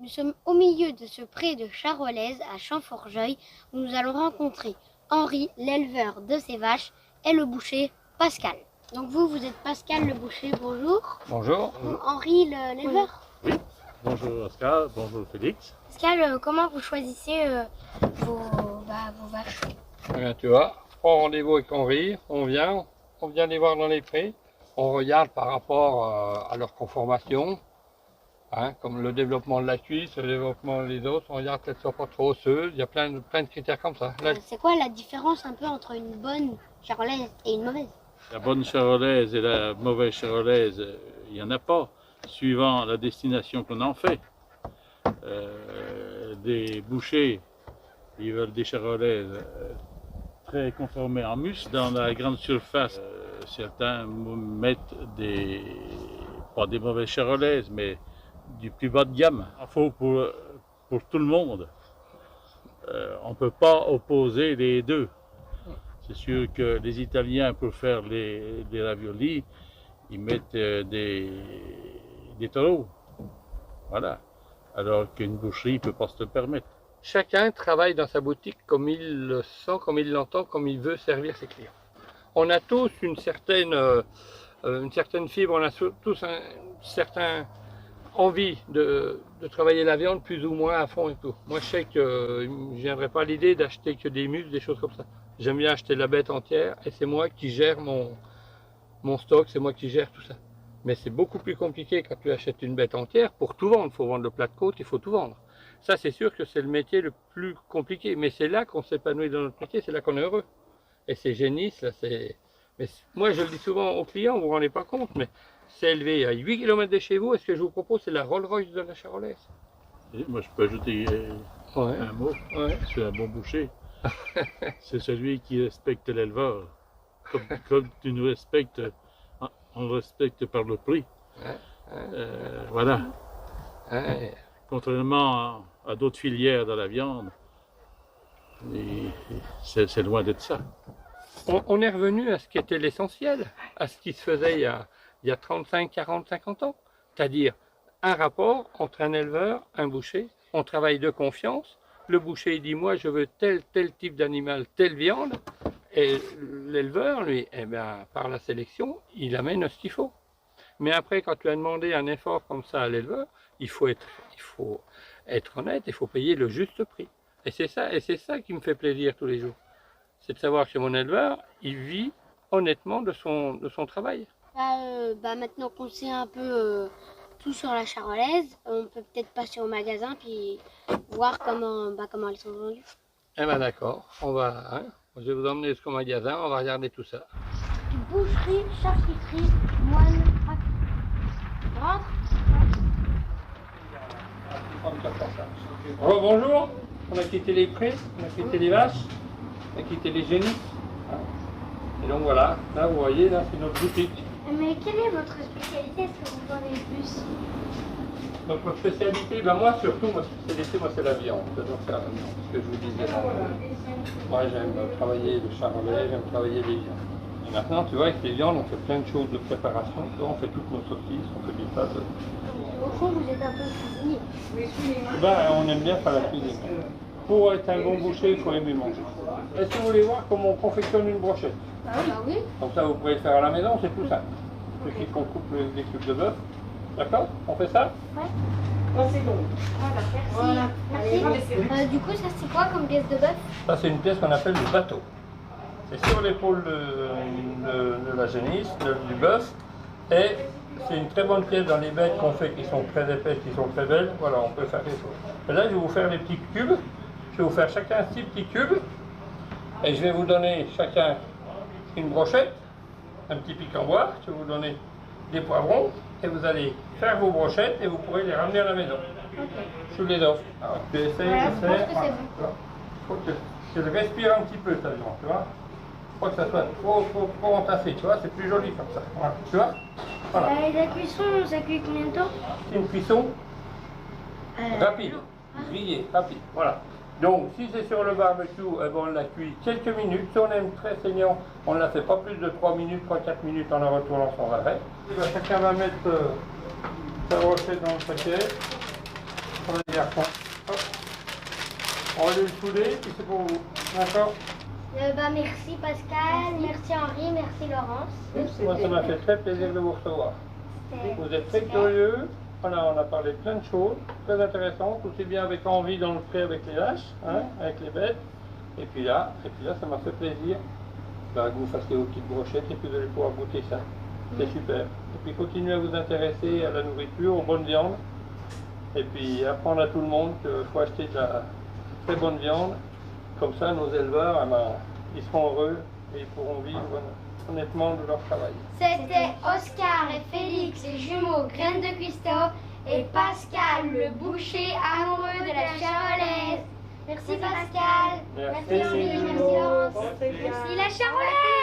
Nous sommes au milieu de ce pré de Charolaise à Champforgeuil où nous allons rencontrer Henri, l'éleveur de ces vaches, et le boucher Pascal. Donc vous êtes Pascal le boucher, bonjour. Bonjour. Henri l'éleveur. Oui. Bonjour Pascal, bonjour Félix. Pascal, comment vous choisissez vos vaches? Eh bien, tu vois, on prend rendez-vous avec Henri, on vient les voir dans les prés, on regarde par rapport à leur conformation, hein, comme le développement de la cuisse, le développement des os, on regarde qu'elles ne soient pas trop osseuses, il y a plein de critères comme ça. Là, C'est quoi la différence un peu entre une bonne charolaise et une mauvaise? La bonne charolaise et la mauvaise charolaise, il n'y en a pas, suivant la destination qu'on en fait. Des bouchers, ils veulent des charolaises très conformées en muscle. Dans la grande surface, certains mettent pas des mauvaises charolaises, mais du plus bas de gamme. Il faut pour tout le monde. On ne peut pas opposer les deux. C'est sûr que les Italiens, pour faire les raviolis, ils mettent des taureaux. Voilà. Alors qu'une boucherie ne peut pas se le permettre. chacun travaille dans sa boutique comme il le sent, comme il l'entend, comme il veut servir ses clients. On a tous une certaine fibre, on a tous une certaine envie de travailler la viande plus ou moins à fond et tout. Moi je sais que je ne viendrai pas à l'idée d'acheter que des muscles, des choses comme ça. J'aime bien acheter la bête entière et c'est moi qui gère mon stock, c'est moi qui gère tout ça. Mais c'est beaucoup plus compliqué quand tu achètes une bête entière pour tout vendre. Il faut vendre le plat de côte, il faut tout vendre. Ça c'est sûr que c'est le métier le plus compliqué, mais c'est là qu'on s'épanouit dans notre métier, c'est là qu'on est heureux. Et c'est génisse, là c'est... Mais moi je le dis souvent aux clients, vous ne vous rendez pas compte, mais c'est élevé à 8 km de chez vous, et ce que je vous propose c'est la Rolls-Royce de la Charolaise. Et moi je peux ajouter un mot, c'est un bon boucher. C'est celui qui respecte l'éleveur. Comme tu nous respectes, on respecte par le prix. Voilà. Contrairement à d'autres filières dans la viande, c'est loin d'être ça. On est revenu à ce qui était l'essentiel, à ce qui se faisait il y a 35, 40, 50 ans. C'est-à-dire un rapport entre un éleveur, un boucher, on travaille de confiance. Le boucher il dit moi je veux tel type d'animal, telle viande. Et l'éleveur, lui, eh bien, par la sélection, il amène ce qu'il faut. Mais après, quand tu as demandé un effort comme ça à l'éleveur, il faut être honnête, il faut payer le juste prix. Et c'est ça qui me fait plaisir tous les jours. C'est de savoir que mon éleveur, il vit honnêtement de son travail. Maintenant qu'on sait un peu tout sur la charolaise, on peut peut-être passer au magasin puis voir comment elles sont vendues. Eh bien d'accord, je vais vous emmener jusqu'au magasin, on va regarder tout ça. Boucherie, charcuterie, moine, rentre. Bonjour, on a quitté les prés, on a quitté les vaches, on a quitté les génisses. Et donc voilà, là vous voyez, là c'est notre boutique. Mais quelle est votre spécialité? Est-ce que vous vendez le plus? Notre spécialité, moi surtout, ma spécialité, c'est la viande. J'adore faire la viande, ce que je vous disais. Moi j'aime travailler le charolais, j'aime travailler les viandes. Et maintenant, tu vois, avec les viandes, on fait plein de choses de préparation. On fait toutes nos saucisses, on fait des pâtes. Au fond, vous êtes un peu cuisinier. On aime bien faire la cuisine. Pour être un bon boucher, il faut aimer manger. Est-ce que vous voulez voir comment on confectionne une brochette? Oui. Comme ça, vous pouvez le faire à la maison, c'est tout simple. Il suffit qu'on coupe des cubes de bœuf. D'accord? On fait ça? Ouais. C'est bon. Voilà, merci. Du coup, ça c'est quoi comme pièce de bœuf? Ça, c'est une pièce qu'on appelle le bateau. C'est sur l'épaule de la génisse, du bœuf. Et c'est une très bonne pièce dans les bêtes qu'on fait qui sont très épaisses, qui sont très belles. Voilà, on peut faire des choses. Et là, je vais vous faire les petits cubes. Je vais vous faire chacun 6 petits cubes. Et je vais vous donner chacun une brochette, un petit pic en bois. Je vais vous donner des poivrons. Et vous allez faire vos brochettes et vous pourrez les ramener à la maison. Je vous les offre. Alors, tu essaies, Voilà, je pense que c'est bon. Il faut que je respire un petit peu, ta viande, tu vois. Faut que ça soit trop entassé, tu vois, c'est plus joli comme ça. Voilà, tu vois. Voilà. La cuisson, ça cuit combien de temps? C'est une cuisson rapide, grillée, rapide, voilà. Donc, si c'est sur le barbecue, on la cuit quelques minutes. Si on aime très saignant, on ne la fait pas plus de 3 minutes, 3-4 minutes en la retournant son arrêt. Chacun va mettre sa brochette dans le paquet. pour les garçons. Hop. On va aller le souder, puis c'est pour vous. D'accord? Merci Pascal, merci Henri, merci Laurence. Moi, ça m'a fait très plaisir de vous recevoir. Vous êtes très curieux. Voilà, on a parlé de plein de choses, très intéressantes, aussi bien avec Henri dans le pré avec les vaches, hein, avec les bêtes. Et puis là, ça m'a fait plaisir que vous fassiez vos petites brochettes et puis vous allez pouvoir goûter ça. C'est super. Et puis continuez à vous intéresser à la nourriture, aux bonnes viandes. Et puis apprendre à tout le monde qu'il faut acheter de la très bonne viande. Comme ça, nos éleveurs, eh ben, ils seront heureux et ils pourront vivre honnêtement de leur travail. C'était Oscar et Félix, les jumeaux Graines de Christophe, et Pascal, le boucher amoureux de la Charolaise. Merci Pascal. Merci. Merci Henri, merci Laurence. Merci la Charolaise.